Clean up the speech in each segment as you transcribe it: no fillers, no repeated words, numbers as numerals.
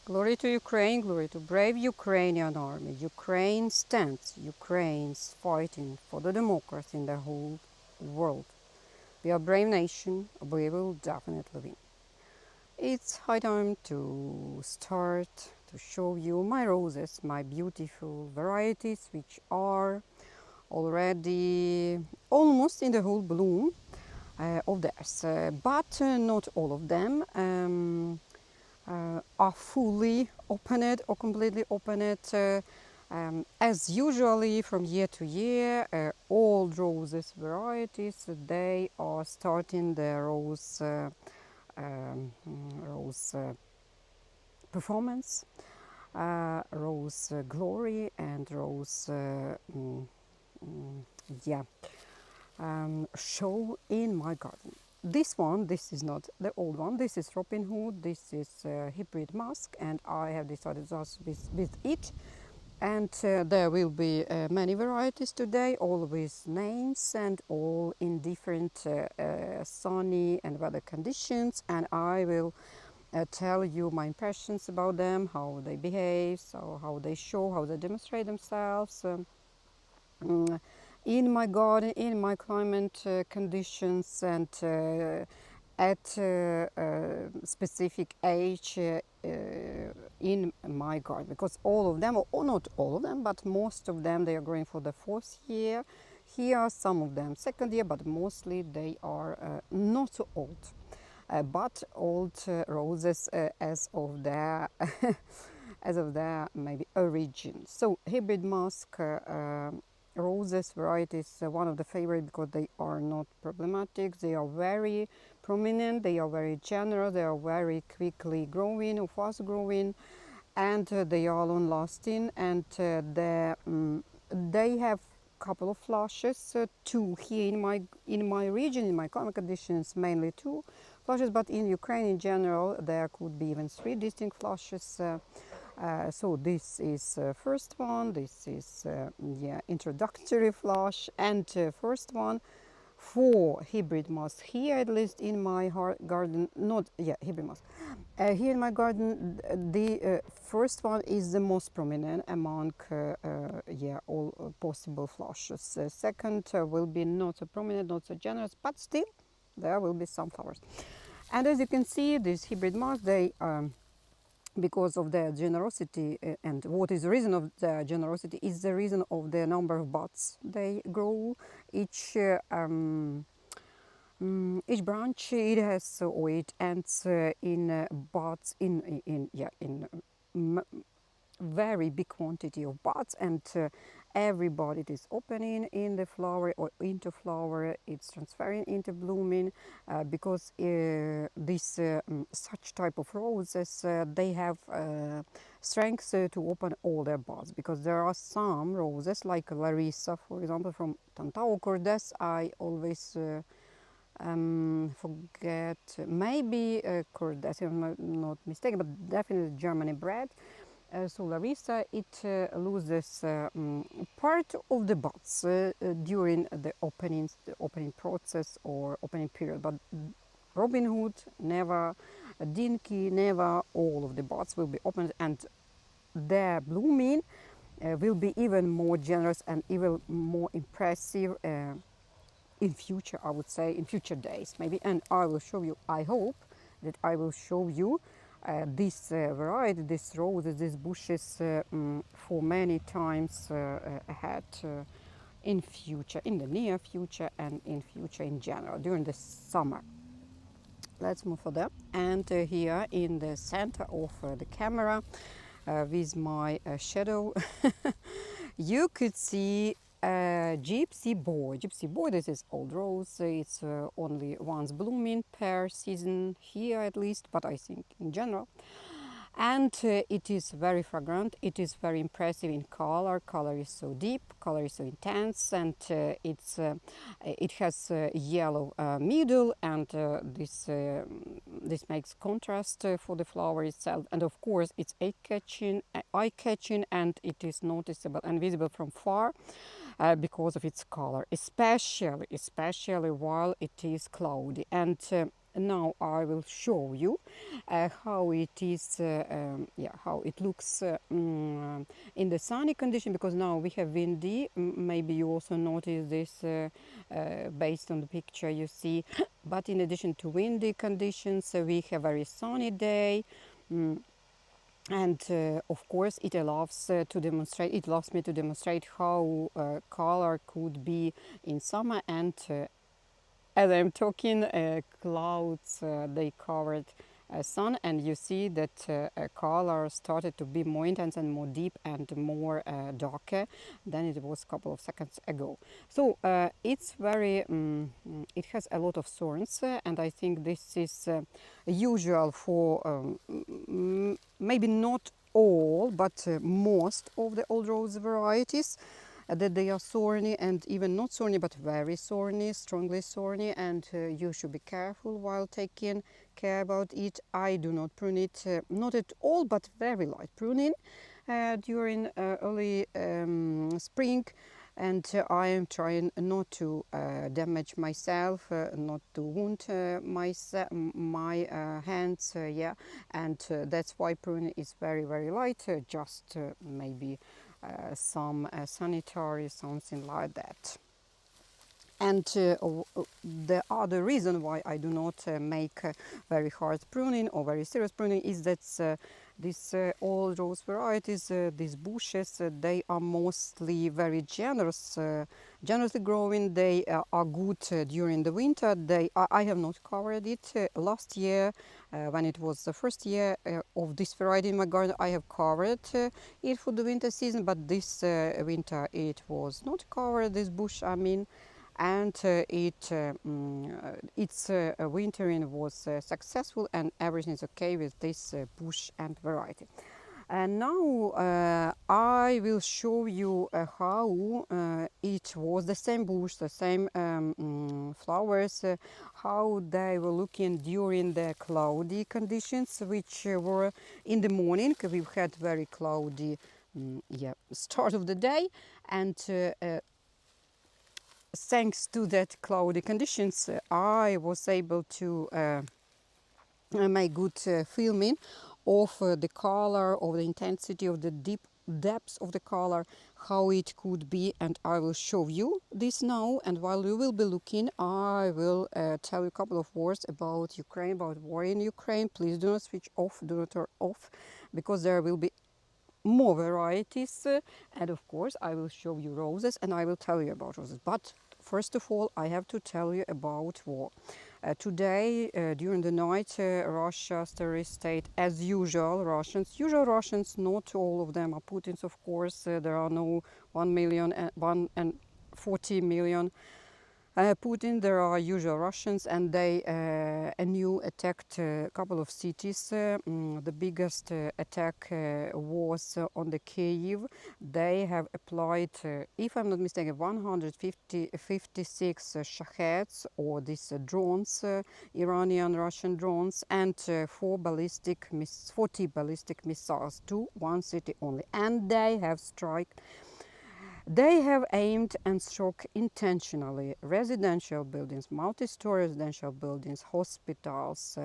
Glory to Ukraine, glory to brave Ukrainian army. Ukraine stands, Ukraine's fighting for the democracy in the whole world. We are a brave nation, we will definitely win. It's high time to start to show you my roses, my beautiful varieties, which are already almost in the whole bloom of theirs, but not all of them. Are fully opened or completely opened. As usually from year to year, all roses varieties they are starting their rose performance, rose glory, and rose yeah show in my garden. This one, this is not the old one. This is Robin Hood. This is hybrid mask, and I have decided just with it. And there will be many varieties today, all with names and all in different sunny and weather conditions. And I will tell you my impressions about them, how they behave, so how they show, how they demonstrate themselves. Mm, in my garden, in my climate conditions, and at specific age in my garden, because all of them, or not all of them, but most of them, they are growing for the fourth year. Here are some of them second year, but mostly they are not so old, but old roses as of their as of their maybe origin. So hybrid mask roses varieties one of the favorite because they are not problematic. They are very prominent. They are very generous. They are very quickly growing or fast growing, and they are long lasting. And they have couple of flushes, two here in my region, in my climate conditions, mainly two flushes, but in Ukraine in general there could be even three distinct flushes. So this is first one, this is yeah, introductory flush, and first one for hybrid moss. Here, at least in my garden, not yeah, hybrid moss. Here in my garden, the first one is the most prominent among yeah, all possible flushes. Second will be not so prominent, not so generous, but still there will be some flowers. And as you can see, these hybrid moss, they because of their generosity, and what is the reason of their generosity is the reason of the number of buds they grow. Each branch it has or it ends in buds in yeah in very big quantity of buds, and every bud it is opening in the flower or into flower, it's transferring into blooming, because this such type of roses they have strength to open all their buds, because there are some roses like Larissa, for example, from Tantau Cordes. I always forget, maybe Cordes, if I'm not mistaken, but definitely Germany bred. So Larissa, it loses part of the buds during the opening process or opening period. But Robin Hood never, Dinky never. All of the buds will be opened, and their blooming will be even more generous and even more impressive in future. I would say in future days maybe, and I will show you. I hope that I will show you this variety, this roses, these bushes for many times ahead in future, in the near future, and in future in general during the summer. Let's move further. And here in the center of the camera, with my shadow, you could see gypsy boy. Gypsy boy, this is old rose. It's only once blooming per season here at least, but I think in general. And it is very fragrant. It is very impressive in color. Color is so deep, color is so intense, and it has yellow middle, and this makes contrast for the flower itself. And of course, it's eye-catching, and it is noticeable and visible from far because of its color, especially while it is cloudy. And now I will show you how it is, how it looks in the sunny condition, because now we have windy. Maybe you also notice this based on the picture you see. But in addition to windy conditions, we have very sunny day. Mm, and of course it allows it allows me to demonstrate how color could be in summer. And as I'm talking, clouds they covered sun, and you see that color started to be more intense and more deep and more darker than it was a couple of seconds ago. So it's very it has a lot of thorns, and I think this is usual for maybe not all, but most of the old rose varieties, that they are thorny, and even not thorny but very thorny, strongly thorny, and you should be careful while taking care about it. I do not prune it, not at all, but very light pruning during early spring. And I am trying not to damage myself, not to wound my hands, yeah, and that's why pruning is very light, just maybe some sanitary, something like that. And the other reason why I do not make very hard pruning or very serious pruning is that these old rose varieties, these bushes, they are mostly very generously growing. They are good during the winter. I have not covered it last year when it was the first year of this variety in my garden. I have covered it for the winter season, but this winter it was not covered. This bush, I mean. And its wintering was successful, and everything is okay with this bush and variety. And now I will show you how it was the same bush, the same flowers, how they were looking during the cloudy conditions, which were in the morning. We've had very cloudy start of the day, and thanks to that cloudy conditions, I was able to make good filming of the color, of the intensity, of the deep depths of the color, how it could be, and I will show you this now. And while you will be looking, I will tell you a couple of words about Ukraine, about war in Ukraine. Please do not switch off, do not turn off, because there will be more varieties, and of course I will show you roses and I will tell you about roses. But first of all, I have to tell you about war. Today, during the night, Russia's terrorist state, as usual Russians, not all of them are Putin's, of course. There are no 140 million Putin. There are usual Russians, and they anew attacked a couple of cities. The biggest attack was on the Kyiv. They have applied, if I'm not mistaken, 156 Shaheds, or these drones, Iranian Russian drones, and 40 ballistic missiles to one city only. And they have aimed and struck intentionally residential buildings, multi-story residential buildings, hospitals,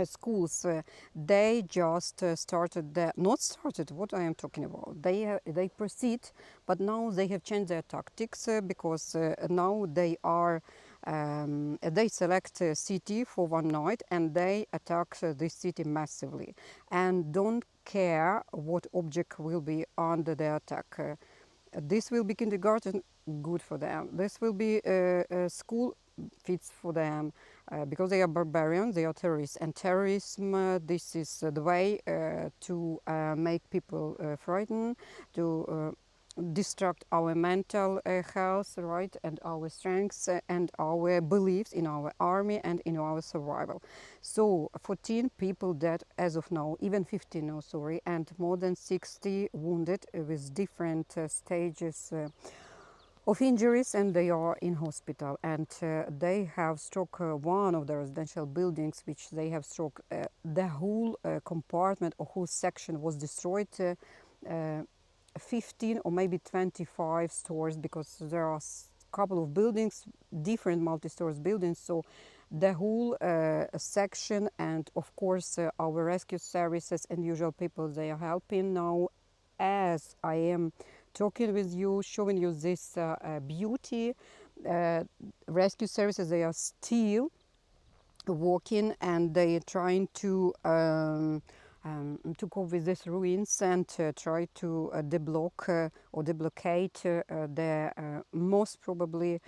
schools. They just not started, what I am talking about. They proceed, but now they have changed their tactics, because now they select a city for one night and they attack this city massively, and don't care what object will be under the attack. This will be kindergarten, good for them. This will be a school, fits for them, because they are barbarians, they are terrorists. And terrorism, this is the way to make people frightened, to destruct our mental health, right, and our strengths, and our beliefs in our army and in our survival. So 14 people dead as of now, even 15, no, sorry, and more than 60 wounded with different stages of injuries, and they are in hospital. And they have struck one of the residential buildings, which they have struck the whole compartment or whole section was destroyed. 15 or maybe 25 stores, because there are a couple of buildings, different multi-stores buildings, so the whole section, and of course our rescue services and usual people, they are helping now as I am talking with you, showing you this beauty. uh, Rescue services, they are still working, and they are trying to cope with these ruins and try to deblock or deblocate the most probably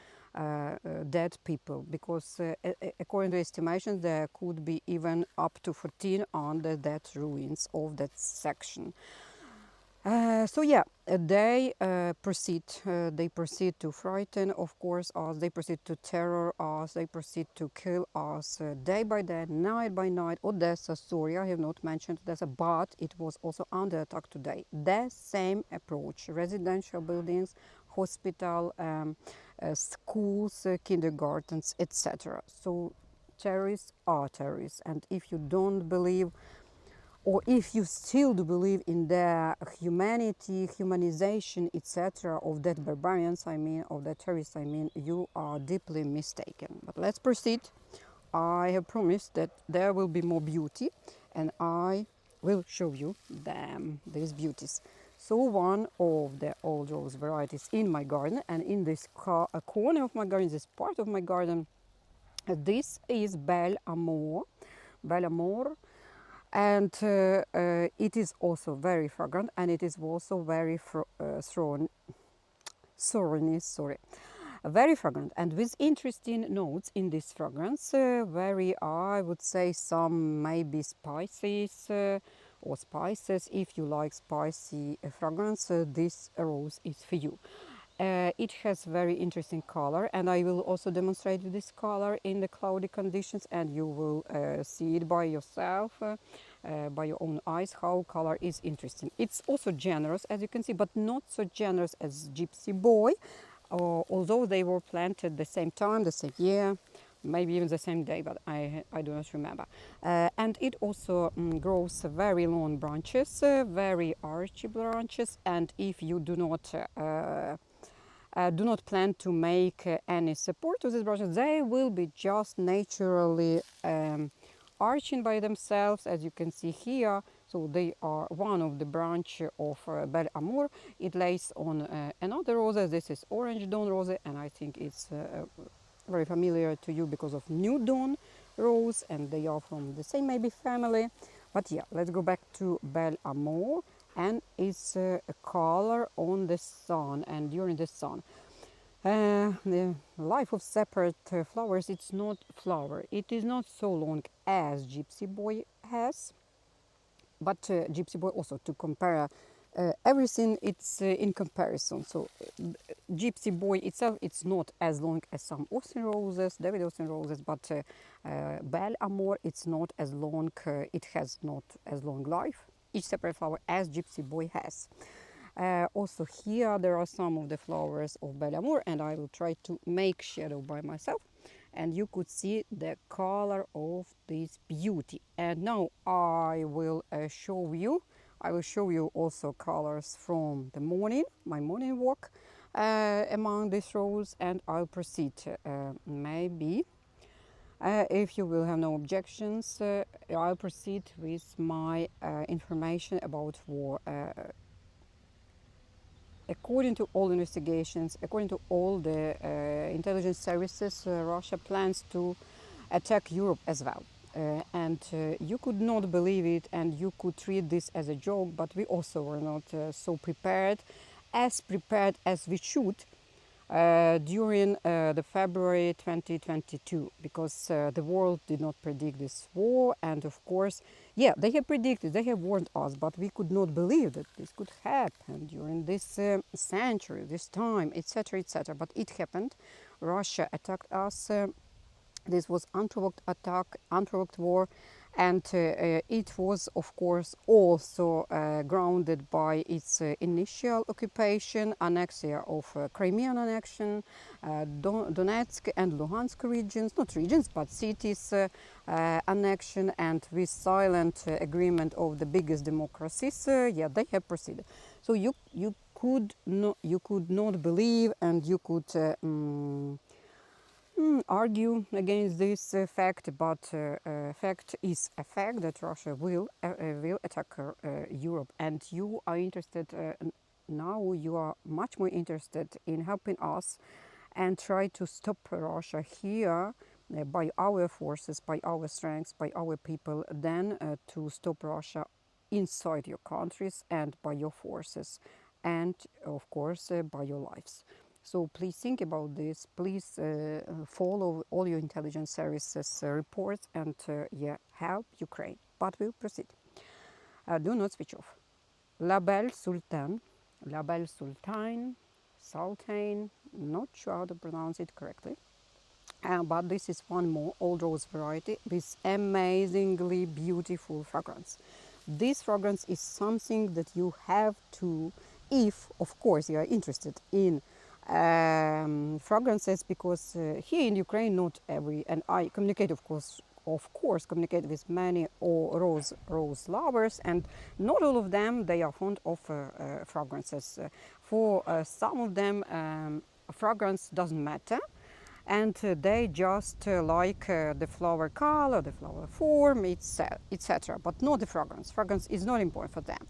dead people, because according to estimations there could be even up to 14 on the dead ruins of that section. So yeah, they proceed to frighten, of course, us. They proceed to terror us. They proceed to kill us day by day, night by night. Odessa, sorry, I have not mentioned Odessa, but it was also under attack today. The same approach: residential buildings, hospital, schools, kindergartens, etc. So terrorists are terrorists, and if you don't believe, or if you still do believe in the humanity, humanization, etc., of that barbarians, I mean, of the terrorists, I mean, you are deeply mistaken. But let's proceed. I have promised that there will be more beauty, and I will show you them, these beauties. So one of the old rose varieties in my garden, and in this corner of my garden, this part of my garden, this is Belle Amour. Belle Amour, and it is also very fragrant, and it is also very thorny, sorry, very fragrant, and with interesting notes in this fragrance. Very, I would say, some maybe spices or spices. If you like spicy fragrance, this rose is for you. It has very interesting color, and I will also demonstrate this color in the cloudy conditions, and you will see it by yourself, by your own eyes, how color is interesting. It's also generous, as you can see, but not so generous as Gypsy Boy, although they were planted the same time, the same year, maybe even the same day, but I do not remember. And it also grows very long branches, very archy branches, and if you do not plan to make any support to these branches, they will be just naturally arching by themselves, as you can see here. So they are one of the branch of Belle Amour. It lays on another rose. This is Orange Dawn Rose, and I think it's very familiar to you because of New Dawn Rose, and they are from the same maybe family. But yeah, let's go back to Belle Amour and its color on the sun and during the sun. The life of separate flowers, it's not flower. It is not so long as Gypsy Boy has, but Gypsy Boy also, to compare everything, it's in comparison. So Gypsy Boy itself, it's not as long as some Austin roses, David Austin roses, but Belle Amour, it's not as long, it has not as long life, each separate flower, as Gypsy Boy has. Also here there are some of the flowers of Belle Amour, and I will try to make shadow by myself, and you could see the color of this beauty. And now I will show you also colors from the morning, my morning walk among these rows, and I'll proceed maybe if you will have no objections, I'll proceed with my information about war. According to all investigations, according to all the intelligence services, Russia plans to attack Europe as well. And you could not believe it, and you could treat this as a joke, but we also were not so prepared as we should during the February 2022, because the world did not predict this war. And of course, yeah, they have predicted, they have warned us, but we could not believe that this could happen during this century, this time, etc., etc. But it happened. Russia attacked us. This was unprovoked attack, unprovoked war, and it was, of course, also grounded by its initial occupation, annexia of Crimean annexion, Donetsk and Luhansk regions, not regions, but cities annexion, and with silent agreement of the biggest democracies, yeah, they have proceeded. So you could not believe, and you could argue against this fact, but fact is a fact that Russia will attack Europe, and you are interested now. You are much more interested in helping us and try to stop Russia here by our forces, by our strengths, by our people, than to stop Russia inside your countries and by your forces, and of course by your lives. So please think about this. Please follow all your intelligence services reports and yeah, help Ukraine. But we'll proceed. Do not switch off. Label Sultan, Label Sultan, Sultan. Not sure how to pronounce it correctly. But this is one more old rose variety with amazingly beautiful fragrance. This fragrance is something that you have to, if of course you are interested in fragrances, because here in Ukraine not every, and I communicate of course communicate with many rose lovers, and not all of them they are fond of fragrances. For some of them fragrance doesn't matter, and they just like the flower color, the flower form, etc. But not the fragrance. Fragrance is not important for them.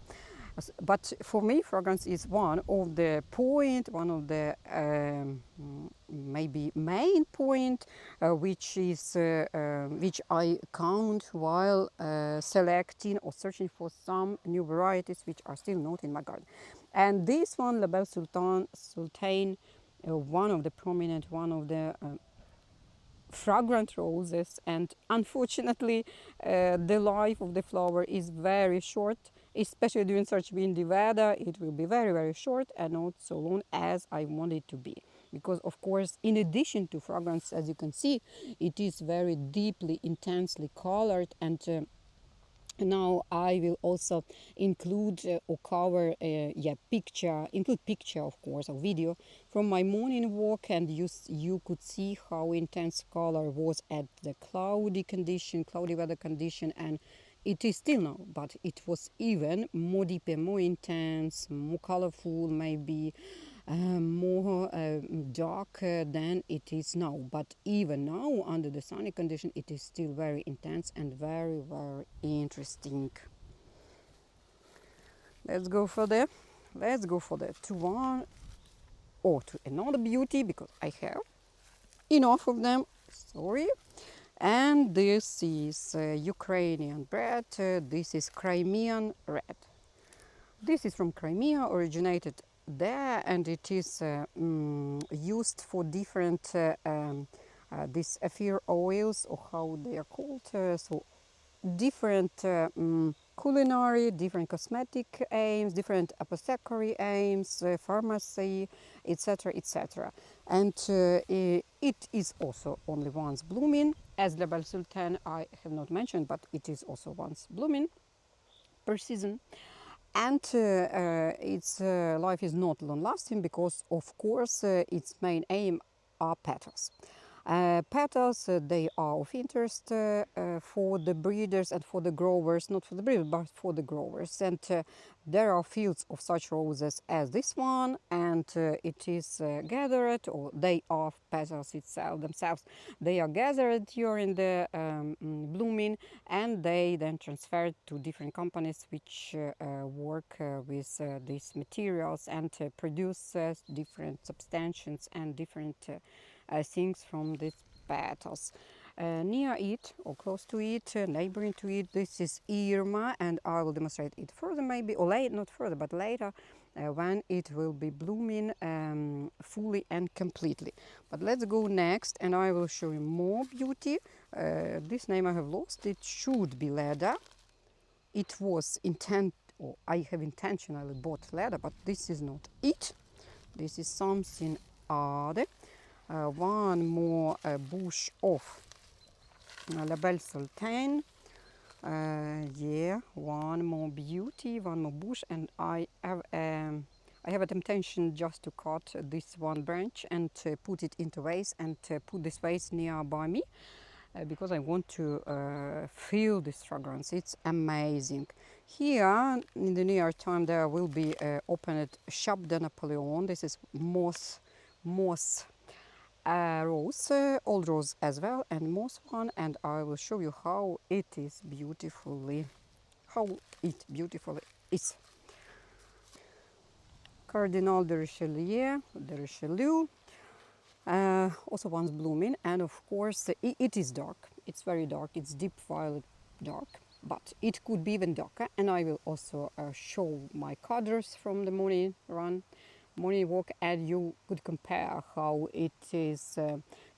But for me, fragrance is one of the point, one of the maybe main point, which I count while selecting or searching for some new varieties which are still not in my garden. And this one, Label Sultan, one of the prominent, one of the fragrant roses, and unfortunately the life of the flower is very short, especially during such windy weather. It will be very short and not so long as I want it to be, because of course in addition to fragrance, as you can see, it is very deeply intensely colored. And now I will also include or cover include picture of course or video from my morning walk, and you could see how intense color was at the cloudy weather condition, and it is still now, but it was even more deeper, more intense, more colorful, maybe more dark than it is now. But even now, under the sunny condition, it is still very intense and very interesting. Let's go for the to one or to another beauty, because I have enough of them. Sorry. And this is Ukrainian bread. This is Crimean red. This is from Crimea, originated there, and it is used for different these effir oils, or how they are called. So different culinary, different cosmetic aims, different apothecary aims, pharmacy, etc., etc. And it is also only once blooming, as Label Sultan I have not mentioned, but it is also once blooming per season. And its life is not long-lasting because, of course, its main aim are petals. Petals, they are of interest for the breeders and for the growers, not for the breeders, but for the growers. And there are fields of such roses as this one, and it is gathered, or they are petals themselves. They are gathered during the blooming, and they then transferred to different companies which work with these materials and produce different substances and different things from these petals. Near it or close to it, neighboring to it, this is Irma, and I will demonstrate it further maybe, or not further, but later when it will be blooming fully and completely. But let's go next, and I will show you more beauty. This name I have lost. It should be Leda. It was or I have intentionally bought Leda, but this is not it. This is something other. One more bush of Label Sultan. Yeah, one more beauty, one more bush, and I have a temptation just to cut this one branch and put it into vase, and put this vase nearby me, because I want to feel this fragrance. It's amazing. Here in the near time there will be opened Shop de Napoleon. This is moss rose, old rose as well, and moss one, and I will show you how it is beautifully, how it beautifully is. Cardinal de Richelieu, also once blooming, and of course it is dark. It's very dark. It's deep violet dark, but it could be even darker. And I will also show my colors from the morning run, morning walk, and you could compare how it is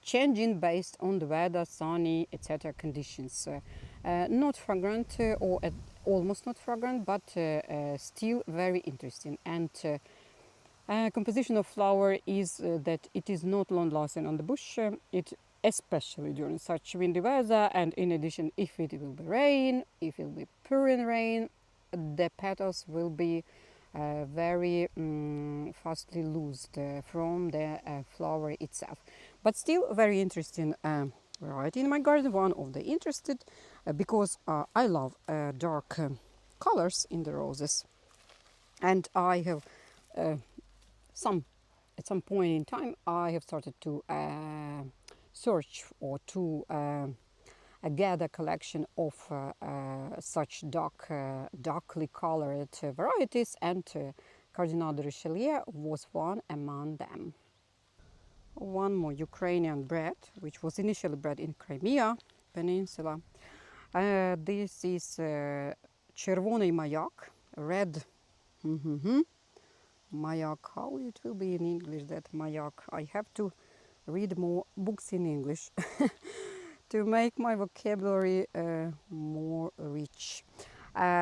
changing based on the weather, sunny, etc. conditions. Not fragrant or almost not fragrant, but still very interesting. And composition of flower is that it is not long lasting on the bush. It especially during such windy weather, and in addition, if it will be rain, if it will be pouring rain, the petals will be very fastly loosed from the flower itself. But still very interesting variety in my garden. One of the interested because I love dark colors in the roses, and I have uh, some at some point in time I have started to search or to gather collection of such darkly colored varieties, and Cardinal de Richelieu was one among them. One more Ukrainian bread, which was initially bred in Crimea Peninsula. This is Червоний маяк, red. Mayak, how it will be in English, that mayak? I have to read more books in English to make my vocabulary more rich.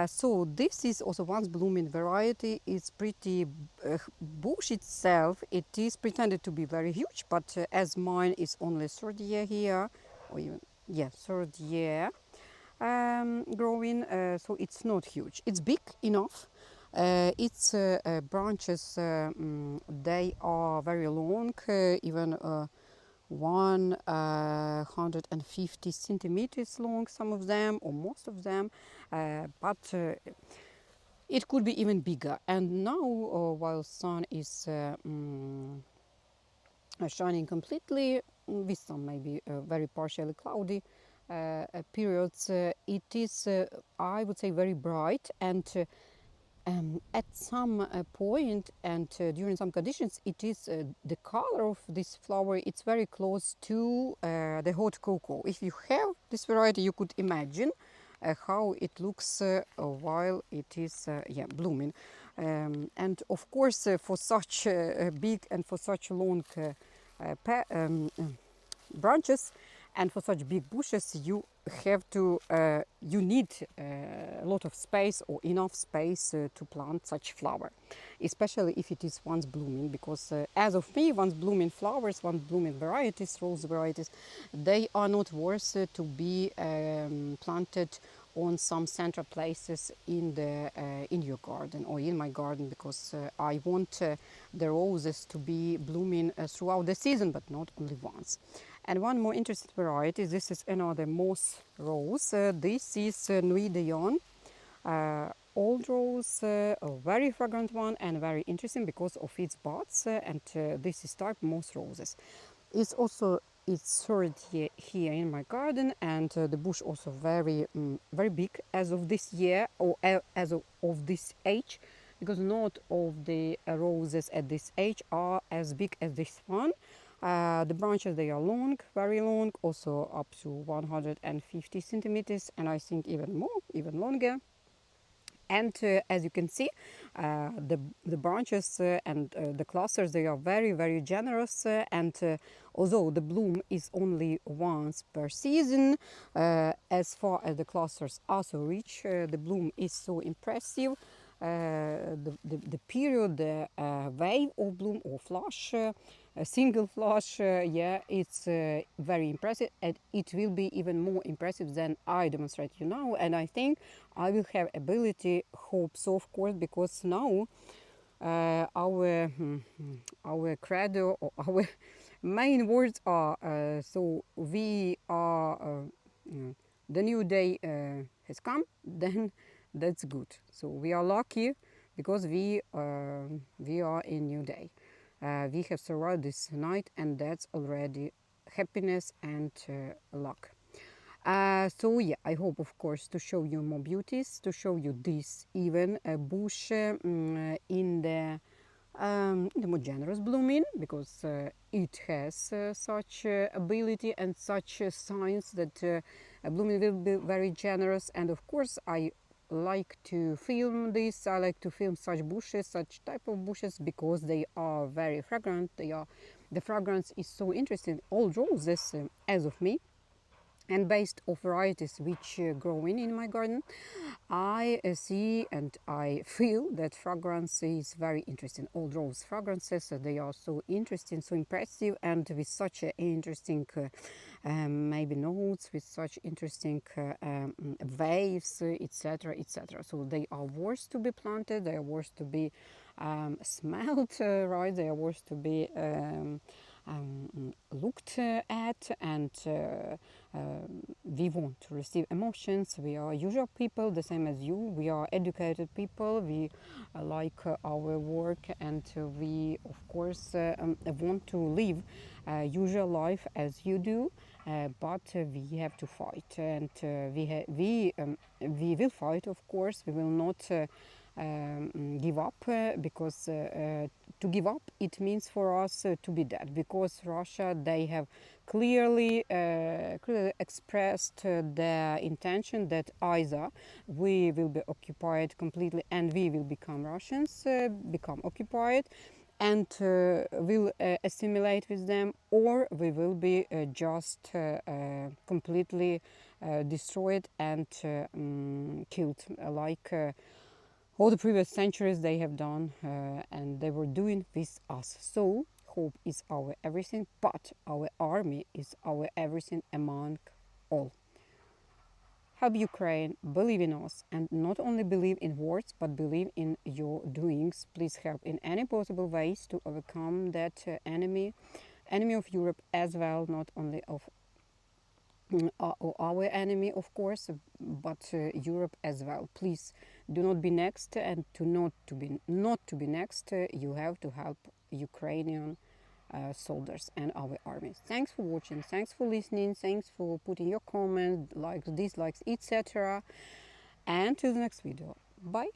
So this is also once blooming variety. It's pretty bush itself. It is pretended to be very huge, but as mine is only third year here, or even yeah, third year growing, so it's not huge. It's big enough. Its branches, they are very long, even 150 centimeters long, some of them, or most of them, but it could be even bigger. And now, while sun is shining completely, with some maybe very partially cloudy periods, it is, I would say, very bright, and at some point and during some conditions, it is the color of this flower. It's very close to the hot cocoa. If you have this variety, you could imagine how it looks while it is yeah, blooming. And of course, for such big and for such long branches and for such big bushes, you have to you need a lot of space or enough space to plant such flower, especially if it is once blooming, because as of me, once blooming flowers, once blooming varieties, rose varieties, they are not worth to be planted on some central places in the in your garden or in my garden, because I want the roses to be blooming throughout the season, but not only once. And one more interesting variety, this is another moss rose. This is Nuit de Yon, old rose, a very fragrant one and very interesting because of its buds. And this is type moss roses. It's also its third year here in my garden, and the bush also very very big as of this year, or as of this age, because not all of the roses at this age are as big as this one. The branches, they are long, very long, also up to 150 centimeters, and I think even more, even longer. And as you can see, the branches and the clusters, they are very, very generous. And although the bloom is only once per season, as far as the clusters are so rich, the bloom is so impressive. The period, the wave of bloom or flush, a single flush, yeah, it's very impressive, and it will be even more impressive than I demonstrate you now. And I think I will have ability, hope so, of course, because now our credo or our main words are so we are the new day has come, then that's good. So we are lucky because we are in new day. We have survived this night, and that's already happiness and luck. So yeah, I hope, of course, to show you more beauties, to show you this even bush in the more generous blooming, because it has such ability and such signs that blooming will be very generous. And of course, I like to film this. I like to film such bushes, such type of bushes, because they are very fragrant. The fragrance is so interesting. All roses, as of me, and based of varieties which growing in my garden, I see and I feel that fragrance is very interesting. All those fragrances, they are so interesting, so impressive, and with such interesting maybe notes, with such interesting waves, etc., etc. So they are worth to be planted, they are worth to be smelled, right? They are worth to be looked at, and we want to receive emotions. We are usual people, the same as you. We are educated people. We like our work, and we, of course, want to live usual life as you do. But we have to fight, and we will fight. Of course, we will not give up, because to give up, it means for us to be dead, because Russia, they have clearly expressed their intention that either we will be occupied completely and we will become Russians, become occupied, and will assimilate with them, or we will be just completely destroyed and killed, like all the previous centuries they have done, and they were doing with us. So hope is our everything, but our army is our everything among all. Help Ukraine, believe in us, and not only believe in words, but believe in your doings. Please help in any possible ways to overcome that enemy of Europe as well, not only of our enemy, of course, but Europe as well. Please do not be next, and to not to be next, you have to help Ukrainian soldiers and our army. Thanks for watching. Thanks for listening. Thanks for putting your comments, likes, dislikes, etc. And till the next video. Bye.